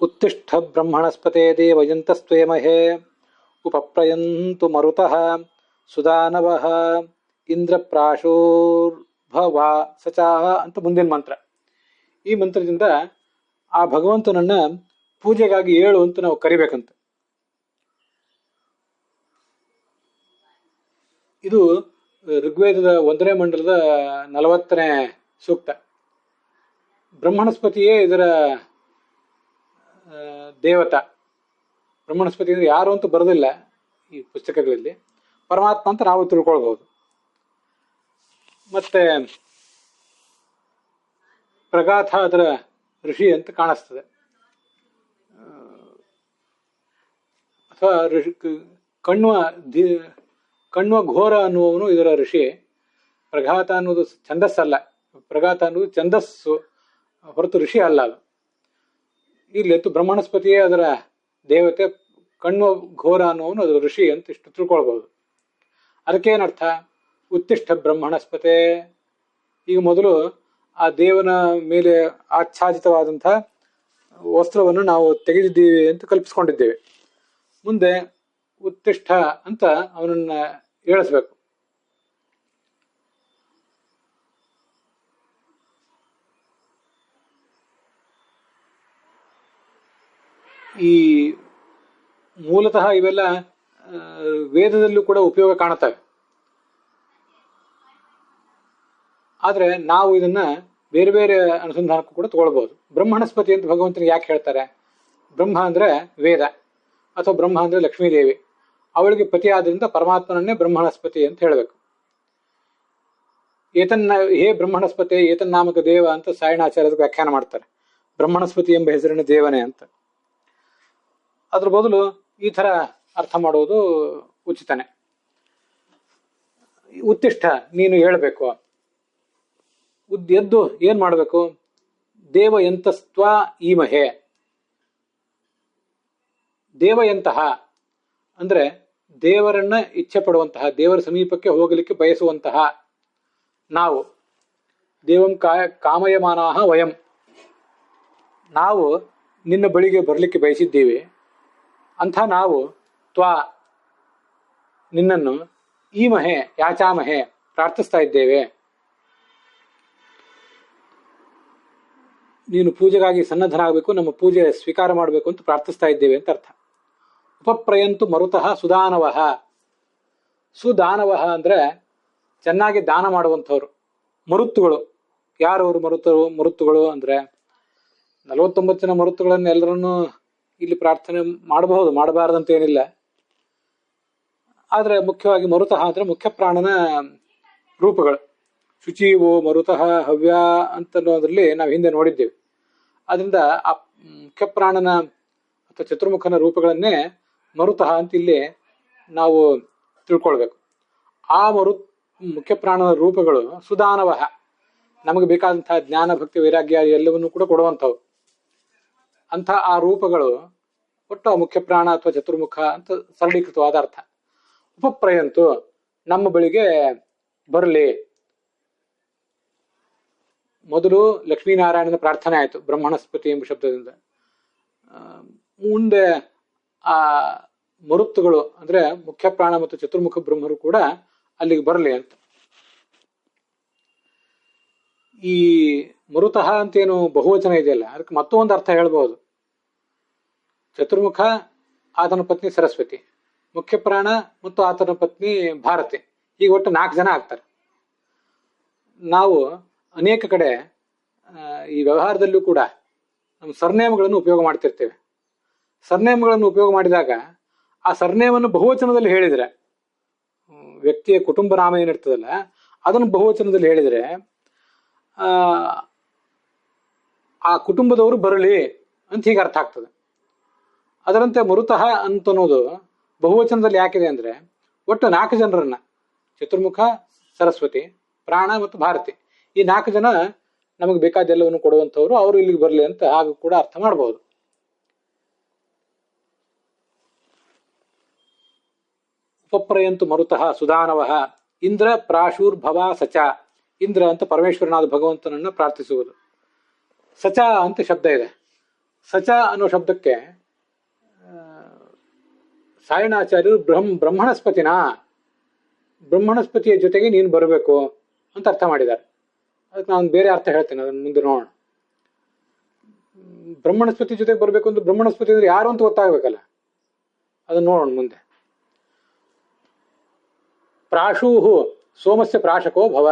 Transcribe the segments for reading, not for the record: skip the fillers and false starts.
ಉತ್ತಿಷ್ಠ ಬ್ರಹ್ಮಣಸ್ಪತೆ ದೇವಯಂತಸ್ತ್ವೇಮಹೇ ಉಪಪ್ರಯಂತು ಮರುತಃ ಸುದಾನವಃ ಇಂದ್ರಪ್ರಾಶೋರ್ಭವ ಸಚಾಹ ಅಂತ ಮುಂದಿನ ಮಂತ್ರ. ಈ ಮಂತ್ರದಿಂದ ಆ ಭಗವಂತನನ್ನ ಪೂಜೆಗಾಗಿ ಏಳು ಅಂತ ನಾವು ಕರಿಬೇಕಂತ. ಇದು ಋಗ್ವೇದದ 1ನೇ ಮಂಡಲದ 40ನೇ ಸೂಕ್ತ. ಬ್ರಹ್ಮಣಸ್ಪತಿಯೇ ಇದರ ದೇವತಾ. ಬ್ರಹ್ಮಣಸ್ಪತಿ ಅಂದ್ರೆ ಯಾರು ಅಂತ ಬರೋದಿಲ್ಲ ಈ ಪುಸ್ತಕಗಳಲ್ಲಿ, ಪರಮಾತ್ಮ ಅಂತ ನಾವು ತಿಳ್ಕೊಳ್ಬಹುದು. ಮತ್ತೆ ಪ್ರಗಾಥ ಅದರ ಋಷಿ ಅಂತ ಕಾಣಿಸ್ತದೆ, ಅಥವಾ ಕಣ್ವ ಘೋರ ಅನ್ನುವವನು ಇದರ ಋಷಿ. ಪ್ರಘಾತ ಅನ್ನೋದು ಛಂದಸ್ಸಲ್ಲ, ಪ್ರಘಾತ ಅನ್ನೋದು ಛಂದಸ್ಸು ಹೊರತು ಋಷಿ ಅಲ್ಲ ಅದು. ಇಲ್ಲಿ ಬ್ರಹ್ಮಣಸ್ಪತಿಯೇ ಅದರ ದೇವತೆ, ಕಣ್ವ ಘೋರ ಅನ್ನುವನು ಅದು ಋಷಿ ಅಂತ ಇಷ್ಟು ತಿಳ್ಕೊಳ್ಬಹುದು. ಅದಕ್ಕೇನರ್ಥ? ಉತ್ತಿಷ್ಠ ಬ್ರಹ್ಮಣಸ್ಪತೆ. ಈಗ ಮೊದಲು ಆ ದೇವನ ಮೇಲೆ ಆಚ್ಛಾದಿತವಾದಂತಹ ವಸ್ತ್ರವನ್ನು ನಾವು ತೆಗೆದಿದ್ದೀವಿ ಅಂತ ಕಲ್ಪಿಸ್ಕೊಂಡಿದ್ದೇವೆ. ಮುಂದೆ ಉತ್ತಿಷ್ಠ ಅಂತ ಅವನನ್ನ ಏಳಿಸ್ಬೇಕು. ಈ ಮೂಲತಃ ಇವೆಲ್ಲ ವೇದದಲ್ಲೂ ಕೂಡ ಉಪಯೋಗ ಕಾಣುತ್ತವೆ. ಆದ್ರೆ ನಾವು ಇದನ್ನ ಬೇರೆ ಬೇರೆ ಅನುಸಂಧಾನಕ್ಕೂ ಕೂಡ ತಗೊಳ್ಬಹುದು. ಬ್ರಹ್ಮಣಸ್ಪತಿ ಅಂತ ಭಗವಂತನಿಗೆ ಯಾಕೆ ಹೇಳ್ತಾರೆ? ಬ್ರಹ್ಮ ಅಂದ್ರೆ ವೇದ, ಅಥವಾ ಬ್ರಹ್ಮ ಅಂದ್ರೆ ಲಕ್ಷ್ಮೀದೇವಿ. ಅವಳಿಗೆ ಪತಿ ಆದ್ರಿಂದ ಪರಮಾತ್ಮನನ್ನೇ ಬ್ರಹ್ಮಣಸ್ಪತಿ ಅಂತ ಹೇಳಬೇಕು. ಹೇ ಬ್ರಹ್ಮಣಸ್ಪತಿ ಏತನ್ನಾಮಕ ದೇವ ಅಂತ ಸಾಯಣಾಚಾರ್ಯರಿಗೆ ವ್ಯಾಖ್ಯಾನ ಮಾಡ್ತಾರೆ. ಬ್ರಹ್ಮಣಸ್ಪತಿ ಎಂಬ ಹೆಸರಿನ ದೇವನೇ ಅಂತ. ಅದ್ರ ಬದಲು ಈ ತರ ಅರ್ಥ ಮಾಡುವುದು ಉಚಿತನೇ. ಉತ್ತಿಷ್ಠ, ನೀನು ಹೇಳ್ಬೇಕು. ಎದ್ದು ಏನ್ ಮಾಡಬೇಕು? ದೇವಯಂತಸ್ತ್ವ ಈಮಹೆ. ದೇವಯಂತಹ ಅಂದ್ರೆ ದೇವರನ್ನ ಇಚ್ಛೆ ಪಡುವಂತಹ, ದೇವರ ಸಮೀಪಕ್ಕೆ ಹೋಗಲಿಕ್ಕೆ ಬಯಸುವಂತಹ ನಾವು. ದೇವಂ ಕಾಮಯಮಾನಃ ವಯಂ. ನಾವು ನಿನ್ನ ಬಳಿಗೆ ಬರಲಿಕ್ಕೆ ಬಯಸಿದ್ದೀವಿ. ಅಂಥ ನಾವು ತ್ವಾ ನಿನ್ನನ್ನು ಈಮಹೆ ಯಾಚಾಮಹೆ ಪ್ರಾರ್ಥಿಸ್ತಾ ಇದ್ದೇವೆ. ನೀನು ಪೂಜೆಗಾಗಿ ಸನ್ನದ್ಧನಾಗಬೇಕು, ನಮ್ಮ ಪೂಜೆ ಸ್ವೀಕಾರ ಮಾಡಬೇಕು ಅಂತ ಪ್ರಾರ್ಥಿಸ್ತಾ ಇದ್ದೇವೆ ಅಂತ ಅರ್ಥ. ಉಪಪ್ರಯಂತು ಮರುತಃ ಸುದಾನವಃ. ಸುದಾನವಃ ಅಂದ್ರೆ ಚೆನ್ನಾಗಿ ದಾನ ಮಾಡುವಂಥವ್ರು, ಮರುತ್ತುಗಳು. ಯಾರು ಅವರು ಮರುತ್ತುಗಳು ಅಂದ್ರೆ 49 ಜನ ಮರುತ್ತುಗಳನ್ನು ಎಲ್ಲರನ್ನೂ ಇಲ್ಲಿ ಪ್ರಾರ್ಥನೆ ಮಾಡಬಹುದು, ಮಾಡಬಾರದಂತ ಏನಿಲ್ಲ. ಆದ್ರೆ ಮುಖ್ಯವಾಗಿ ಮರುತಃ ಅಂದ್ರೆ ಮುಖ್ಯ ಪ್ರಾಣನ ರೂಪಗಳು. ಶುಚೀವೋ ಮರುತಃ ಹವ್ಯ ಅಂತನ್ನೋದ್ರಲ್ಲಿ ನಾವು ಹಿಂದೆ ನೋಡಿದ್ದೇವೆ. ಅದರಿಂದ ಆ ಮುಖ್ಯ ಪ್ರಾಣನ ಅಥವಾ ಚತುರ್ಮುಖನ ರೂಪಗಳನ್ನೇ ಮರುತಃ ಅಂತ ಇಲ್ಲಿ ನಾವು ತಿಳ್ಕೊಳ್ಬೇಕು. ಆ ಮುಖ್ಯ ಪ್ರಾಣನ ರೂಪಗಳು ಸುದಾನವಃ, ನಮಗೆ ಬೇಕಾದಂತಹ ಜ್ಞಾನ ಭಕ್ತಿ ವೈರಾಗ್ಯ ಎಲ್ಲವನ್ನೂ ಕೂಡ ಕೊಡುವಂಥವು. ಅಂಥ ಆ ರೂಪಗಳು ಒಟ್ಟು ಆ ಮುಖ್ಯ ಪ್ರಾಣ ಅಥವಾ ಚತುರ್ಮುಖ ಅಂತ ಸರಳೀಕೃತವಾದ ಅರ್ಥ. ಉಪಪ್ರಯಂತು ನಮ್ಮ ಬಳಿಗೆ ಬರಲಿ. ಮೊದಲು ಲಕ್ಷ್ಮೀನಾರಾಯಣನ ಪ್ರಾರ್ಥನೆ ಆಯಿತು ಬ್ರಹ್ಮಣಸ್ಪತಿ ಎಂಬ ಶಬ್ದದಿಂದ. ಮುಂದೆ ಆ ಮರುತ್ತುಗಳು ಅಂದ್ರೆ ಮುಖ್ಯ ಪ್ರಾಣ ಮತ್ತು ಚತುರ್ಮುಖ ಬ್ರಹ್ಮರು ಕೂಡ ಅಲ್ಲಿಗೆ ಬರಲಿ ಅಂತ. ಈ ಮರುತಃ ಅಂತೇನು ಬಹುವಚನ ಇದೆಯಲ್ಲ, ಅದಕ್ಕೆ ಮತ್ತೊಂದು ಅರ್ಥ ಹೇಳ್ಬಹುದು. ಚತುರ್ಮುಖ, ಆತನ ಪತ್ನಿ ಸರಸ್ವತಿ, ಮುಖ್ಯ ಪ್ರಾಣ ಮತ್ತು ಆತನ ಪತ್ನಿ ಭಾರತಿ, ಈಗ ಒಟ್ಟು 4 ಜನ ಆಗ್ತಾರೆ. ನಾವು ಅನೇಕ ಕಡೆ ಈ ವ್ಯವಹಾರದಲ್ಲೂ ಕೂಡ ನಮ್ಮ ಸರ್ನೇಮ್ಗಳನ್ನು ಉಪಯೋಗ ಮಾಡ್ತಿರ್ತೇವೆ. ಸರ್ನೇಮ್ಗಳನ್ನು ಉಪಯೋಗ ಮಾಡಿದಾಗ ಆ ಸರ್ನೇಮನ್ನು ಬಹುವಚನದಲ್ಲಿ ಹೇಳಿದರೆ, ವ್ಯಕ್ತಿಯ ಕುಟುಂಬ ನಾಮ ಏನಿರ್ತದಲ್ಲ ಅದನ್ನು ಬಹುವಚನದಲ್ಲಿ ಹೇಳಿದರೆ ಆ ಕುಟುಂಬದವರು ಬರಲಿ ಅಂತ ಹೀಗೆ ಅರ್ಥ ಆಗ್ತದೆ. ಅದರಂತೆ ಮರುತಃ ಅಂತನ್ನೋದು ಬಹುವಚನದಲ್ಲಿ ಯಾಕಿದೆ ಅಂದ್ರೆ ಒಟ್ಟು 4 ಜನರನ್ನ, ಚತುರ್ಮುಖ, ಸರಸ್ವತಿ, ಪ್ರಾಣ ಮತ್ತು ಭಾರತಿ, ಈ 4 ಜನ ನಮಗೆ ಬೇಕಾದೆಲ್ಲವನ್ನು ಕೊಡುವಂಥವ್ರು, ಅವರು ಇಲ್ಲಿಗೆ ಬರಲಿ ಅಂತ ಹಾಗೂ ಕೂಡ ಅರ್ಥ ಮಾಡಬಹುದು. ಉಪಪ್ರಯಂತು ಮರುತಃ ಸುದಾನವಃ ಇಂದ್ರ ಪ್ರಾಶೂರ್ಭವ ಸಚ. ಇಂದ್ರ ಅಂತ ಪರಮೇಶ್ವರನಾದ ಭಗವಂತನನ್ನ ಪ್ರಾರ್ಥಿಸುವುದು. ಸಚ ಅಂತ ಶಬ್ದ ಇದೆ. ಸಚ ಅನ್ನೋ ಶಬ್ದಕ್ಕೆ ಸಾಯಣಾಚಾರ್ಯರು ಬ್ರಹ್ಮಣಸ್ಪತಿನ, ಬ್ರಹ್ಮಣಸ್ಪತಿಯ ಜೊತೆಗೆ ನೀನು ಬರಬೇಕು ಅಂತ ಅರ್ಥ ಮಾಡಿದ್ದಾರೆ. ಅದಕ್ಕೆ ನಾನು ಬೇರೆ ಅರ್ಥ ಹೇಳ್ತೇನೆ, ಅದನ್ನು ಮುಂದೆ ನೋಡೋಣ. ಬ್ರಹ್ಮಣಸ್ಪತಿ ಜೊತೆಗೆ ಬರಬೇಕು ಅಂತ, ಬ್ರಹ್ಮಣಸ್ಪತಿ ಅಂದ್ರೆ ಯಾರು ಅಂತ ಗೊತ್ತಾಗಬೇಕಲ್ಲ, ಅದನ್ನು ನೋಡೋಣ ಮುಂದೆ. ಪ್ರಾಶೂಹು ಸೋಮಸ್ಯ ಪ್ರಾಶಕೋ ಭವ,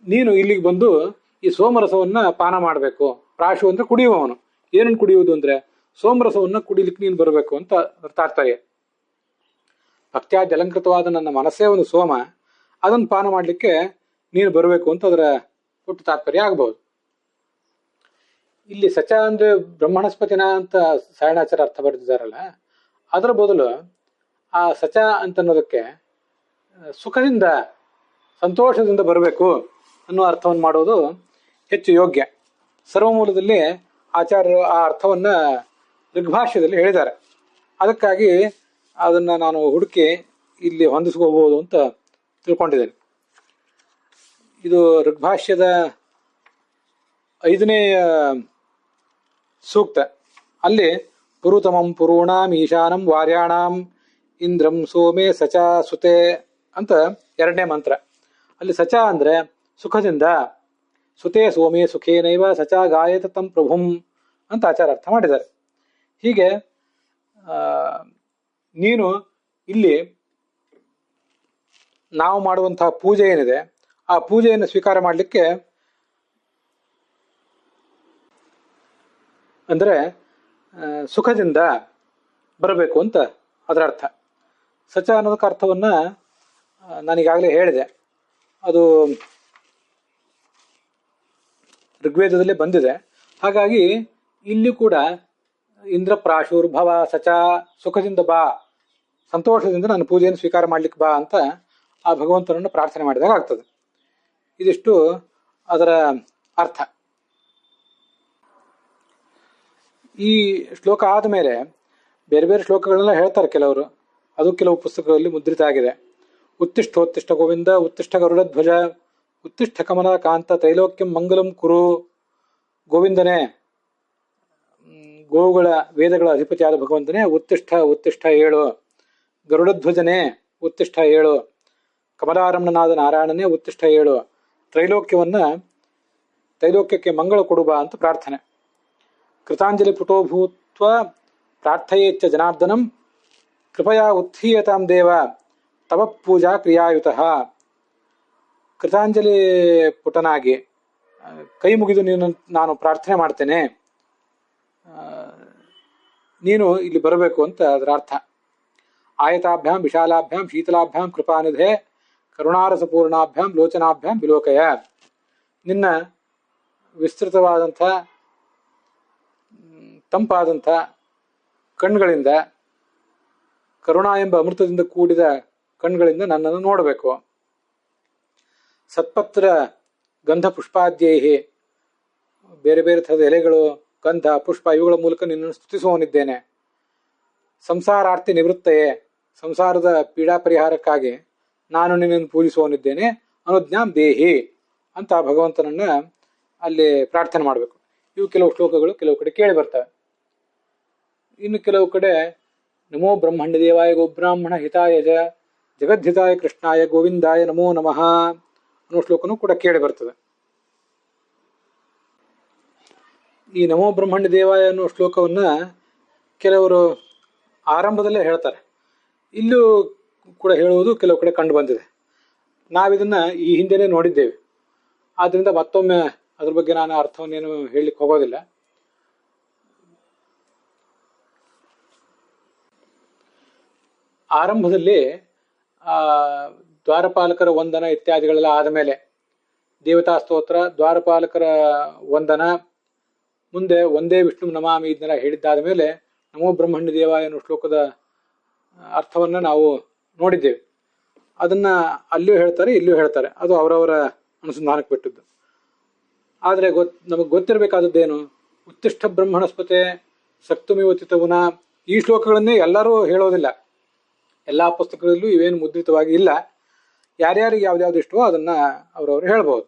ನೀನು ಇಲ್ಲಿಗೆ ಬಂದು ಈ ಸೋಮರಸವನ್ನ ಪಾನ ಮಾಡಬೇಕು. ಪ್ರಾಶು ಅಂದ್ರೆ ಕುಡಿಯುವವನು. ಏನನ್ನು ಕುಡಿಯುವುದು ಅಂದ್ರೆ ಸೋಮರಸವನ್ನ ಕುಡಿಲಿಕ್ಕೆ ನೀನು ಬರಬೇಕು ಅಂತ ತಾತ್ಪರ್ಯ. ಭಕ್ತ್ಯಾದಿ ಅಲಂಕೃತವಾದ ನನ್ನ ಮನಸ್ಸೇ ಒಂದು ಸೋಮ, ಅದನ್ನು ಪಾನ ಮಾಡಲಿಕ್ಕೆ ನೀನು ಬರಬೇಕು ಅಂತ ಅದರ ಒಟ್ಟು ತಾತ್ಪರ್ಯ ಆಗಬಹುದು. ಇಲ್ಲಿ ಸಚ ಅಂದ್ರೆ ಬ್ರಹ್ಮಣಸ್ಪತಿನ ಅಂತ ಸಾಯಣಾಚಾರ್ಯ ಅರ್ಥ ಬರೆದಿದ್ದಾರಲ್ಲ, ಅದರ ಬದಲು ಆ ಸಚ ಅಂತ ಅನ್ನೋದಕ್ಕೆ ಸುಖದಿಂದ ಸಂತೋಷದಿಂದ ಬರಬೇಕು ಅನ್ನೋ ಅರ್ಥವನ್ನು ಮಾಡೋದು ಹೆಚ್ಚು ಯೋಗ್ಯ. ಸರ್ವಮೂಲದಲ್ಲಿ ಆಚಾರ್ಯರು ಆ ಅರ್ಥವನ್ನ ಋಗ್ಭಾಷ್ಯದಲ್ಲಿ ಹೇಳಿದ್ದಾರೆ. ಅದಕ್ಕಾಗಿ ಅದನ್ನ ನಾನು ಹುಡುಕಿ ಇಲ್ಲಿ ಹೊಂದಿಸ್ಕೋಬಹುದು ಅಂತ ತಿಳ್ಕೊಂಡಿದ್ದೇನೆ. ಇದು ಋಗ್ಭಾಷ್ಯದ 5ನೇ ಸೂಕ್ತ. ಅಲ್ಲಿ ಪುರುತಮಂ ಪುರೂಣಾಂ ಈಶಾನಂ ವಾರ್ಯಾಣಾಂ ಇಂದ್ರಂ ಸೋಮೆ ಸಚ ಸುತೆ ಅಂತ 2ನೇ ಮಂತ್ರ. ಅಲ್ಲಿ ಸಚ ಅಂದ್ರೆ ಸುಖದಿಂದ, ಸುತೆ ಸೋಮೆ ಸುಖೇನೈವ ಸಚ ಗಾಯತ ತಂ ಪ್ರಭುಂ ಅಂತ ಆಚಾರ ಅರ್ಥ ಮಾಡಿದ್ದಾರೆ. ಹೀಗೆ ನೀನು ಇಲ್ಲಿ ನಾವು ಮಾಡುವಂತಹ ಪೂಜೆ ಏನಿದೆ, ಆ ಪೂಜೆಯನ್ನು ಸ್ವೀಕಾರ ಮಾಡಲಿಕ್ಕೆ ಅಂದ್ರೆ ಸುಖದಿಂದ ಬರಬೇಕು ಅಂತ ಅದರ ಅರ್ಥ. ಸಚ ಅನ್ನೋದಕ್ಕೆ ಅರ್ಥವನ್ನ ನಾನೀಗಾಗಲೇ ಹೇಳಿದೆ. ಅದು ಋಗ್ವೇದದಲ್ಲೇ ಬಂದಿದೆ. ಹಾಗಾಗಿ ಇಲ್ಲಿ ಕೂಡ ಇಂದ್ರ ಪ್ರಾಶುರ್ ಭವ ಸಚ, ಸುಖದಿಂದ ಬಾ, ಸಂತೋಷದಿಂದ ನನ್ನ ಪೂಜೆಯನ್ನು ಸ್ವೀಕಾರ ಮಾಡ್ಲಿಕ್ಕೆ ಬಾ ಅಂತ ಆ ಭಗವಂತನನ್ನು ಪ್ರಾರ್ಥನೆ ಮಾಡಿದಾಗ ಆಗ್ತದೆ. ಇದಿಷ್ಟು ಅದರ ಅರ್ಥ. ಈ ಶ್ಲೋಕ ಆದಮೇಲೆ ಬೇರೆ ಬೇರೆ ಶ್ಲೋಕಗಳನ್ನೆಲ್ಲ ಹೇಳ್ತಾರೆ ಕೆಲವರು. ಅದು ಕೆಲವು ಪುಸ್ತಕಗಳಲ್ಲಿ ಮುದ್ರಿತ ಆಗಿದೆ. ಉತ್ತಿಷ್ಠೋತ್ತಿಷ್ಠ ಗೋವಿಂದ, ಉತ್ತಿಷ್ಠ ಗರುಡ ಧ್ವಜ, ಉತ್ತಿಷ್ಠ ಕಮಲ ಕಾಂತ, ತ್ರೈಲೋಕ್ಯಂ ಮಂಗಲಂ ಕುರು. ಗೋವಿಂದನೇ, ಗೋವುಗಳ ವೇದಗಳ ಅಧಿಪತಿಯಾದ ಭಗವಂತನೇ ಉತ್ತಿಷ್ಠ ಉತ್ತಿಷ್ಠ ಏಳು. ಗರುಡಧ್ವಜನೇ ಉತ್ತಿಷ್ಠ ಏಳು. ಕಮಲಾರಮಣನಾದ ನಾರಾಯಣನೇ ಉತ್ತಿಷ್ಠ ಏಳು. ತ್ರೈಲೋಕ್ಯಕ್ಕೆ ಮಂಗಳ ಕೊಡುಬ ಅಂತ ಪ್ರಾರ್ಥನೆ. ಕೃತಾಂಜಲಿ ಪುಟೋಭೂತ್ವ ಪ್ರಾರ್ಥಯೇಚ್ಚ ಜನಾರ್ದನಂ, ಕೃಪಯಾ ಉತ್ಥೀಯತಾಂ ದೇವ ತವ ಪೂಜಾ ಕ್ರಿಯಾಯುತಃ. ಕೃತಾಂಜಲಿ ಪುಟನಾಗಿ ಕೈ ಮುಗಿದು ನಾನು ಪ್ರಾರ್ಥನೆ ಮಾಡ್ತೇನೆ, ನೀನು ಇಲ್ಲಿ ಬರಬೇಕು ಅಂತ ಅದರ ಅರ್ಥ. ಆಯತಾಭ್ಯಾಂ ವಿಶಾಲಾಭ್ಯಾಂ ಶೀತಲಾಭ್ಯಾಂ ಕೃಪಾನಿಧೆ, ಕರುಣಾರಸಪೂರ್ಣಾಭ್ಯಾಂ ಲೋಚನಾಭ್ಯಾಂ ವಿಲೋಕಯ. ನಿನ್ನ ವಿಸ್ತೃತವಾದಂಥ ತಂಪಾದಂಥ ಕಣ್ಗಳಿಂದ, ಕರುಣಾ ಎಂಬ ಅಮೃತದಿಂದ ಕೂಡಿದ ಕಣ್ಗಳಿಂದ ನನ್ನನ್ನು ನೋಡಬೇಕು. ಸತ್ಪತ್ರ ಗಂಧ ಪುಷ್ಪಾದ್ಯೈಹಿ, ಬೇರೆ ಬೇರೆ ಥರದ ಎಲೆಗಳು, ಗಂಧ, ಪುಷ್ಪ ಇವುಗಳ ಮೂಲಕ ನಿನ್ನನ್ನು ಸ್ತುತಿಸುವವನಿದ್ದೇನೆ. ಸಂಸಾರಾರ್ಥಿ ನಿವೃತ್ತಯೇ, ಸಂಸಾರದ ಪೀಡಾ ಪರಿಹಾರಕ್ಕಾಗಿ ನಾನು ನಿನ್ನನ್ನು ಪೂಜಿಸುವವನಿದ್ದೇನೆ. ಅನುಜ್ಞಾಂ ದೇಹಿ ಅಂತ ಭಗವಂತನನ್ನ ಅಲ್ಲಿ ಪ್ರಾರ್ಥನೆ ಮಾಡಬೇಕು. ಇವು ಕೆಲವು ಶ್ಲೋಕಗಳು ಕೆಲವು ಕಡೆ ಕೇಳಿ ಬರ್ತವೆ. ಇನ್ನು ಕೆಲವು ಕಡೆ ನಮೋ ಬ್ರಹ್ಮಣ್ಯ ದೇವಾಯ ಗೋಬ್ರಾಹ್ಮಣ ಹಿತಾಯ ಜಗದ್ಧಿತಾಯ ಕೃಷ್ಣಾಯ ಗೋವಿಂದಾಯ ನಮೋ ನಮಃ ಅನ್ನೋ ಶ್ಲೋಕನೂ ಕೂಡ ಕೇಳಿ ಬರ್ತದೆ. ಈ ನಮೋ ಬ್ರಹ್ಮಣ್ಯ ದೇವಾಯ ಅನ್ನೋ ಶ್ಲೋಕವನ್ನ ಕೆಲವರು ಆರಂಭದಲ್ಲೇ ಹೇಳ್ತಾರೆ. ಇಲ್ಲೂ ಕೂಡ ಹೇಳುವುದು ಕೆಲವು ಕಡೆ ಕಂಡು ಬಂದಿದೆ. ನಾವಿದನ್ನ ಈ ಹಿಂದೆನೇ ನೋಡಿದ್ದೇವೆ. ಆದ್ರಿಂದ ಮತ್ತೊಮ್ಮೆ ಅದ್ರ ಬಗ್ಗೆ ನಾನು ಅರ್ಥವನ್ನೇನು ಹೇಳಲಿಕ್ಕೆ ಹೋಗೋದಿಲ್ಲ. ಆರಂಭದಲ್ಲಿ ದ್ವಾರಪಾಲಕರ ವಂದನ ಇತ್ಯಾದಿಗಳೆಲ್ಲ ಆದಮೇಲೆ ದೇವತಾ ಸ್ತೋತ್ರ, ದ್ವಾರಪಾಲಕರ ವಂದನ, ಮುಂದೆ ಒಂದೇ ವಿಷ್ಣು ನಮಾಮಿ ಇದನ್ನೆಲ್ಲ ಹೇಳಿದ್ದಾದ ಮೇಲೆ ನಮೋ ಬ್ರಹ್ಮಣ್ಯ ದೇವಾಯ ಅನ್ನೋ ಶ್ಲೋಕದ ಅರ್ಥವನ್ನ ನಾವು ನೋಡಿದ್ದೇವೆ. ಅದನ್ನ ಅಲ್ಲಿಯೂ ಹೇಳ್ತಾರೆ, ಇಲ್ಲಿಯೂ ಹೇಳ್ತಾರೆ. ಅದು ಅವರವರ ಅನುಸಂಧಾನಕ್ಕೆ ಬಿಟ್ಟದ್ದು. ಆದರೆ ನಮಗೆ ಗೊತ್ತಿರಬೇಕಾದದ್ದೇನು, ಉತ್ತಿಷ್ಠ ಬ್ರಹ್ಮಣಸ್ಪತೆ ಸಕ್ತುಮಿವತಿತವುನ, ಈ ಶ್ಲೋಕಗಳನ್ನೇ ಎಲ್ಲರೂ ಹೇಳೋದಿಲ್ಲ. ಎಲ್ಲಾ ಪುಸ್ತಕದಲ್ಲೂ ಇವೇನು ಮುದ್ರಿತವಾಗಿ ಇಲ್ಲ. ಯಾರ್ಯಾರಿಗೆ ಯಾವ್ದಾವ್ದು ಇಷ್ಟವೋ ಅದನ್ನ ಅವರವರು ಹೇಳ್ಬೋದು.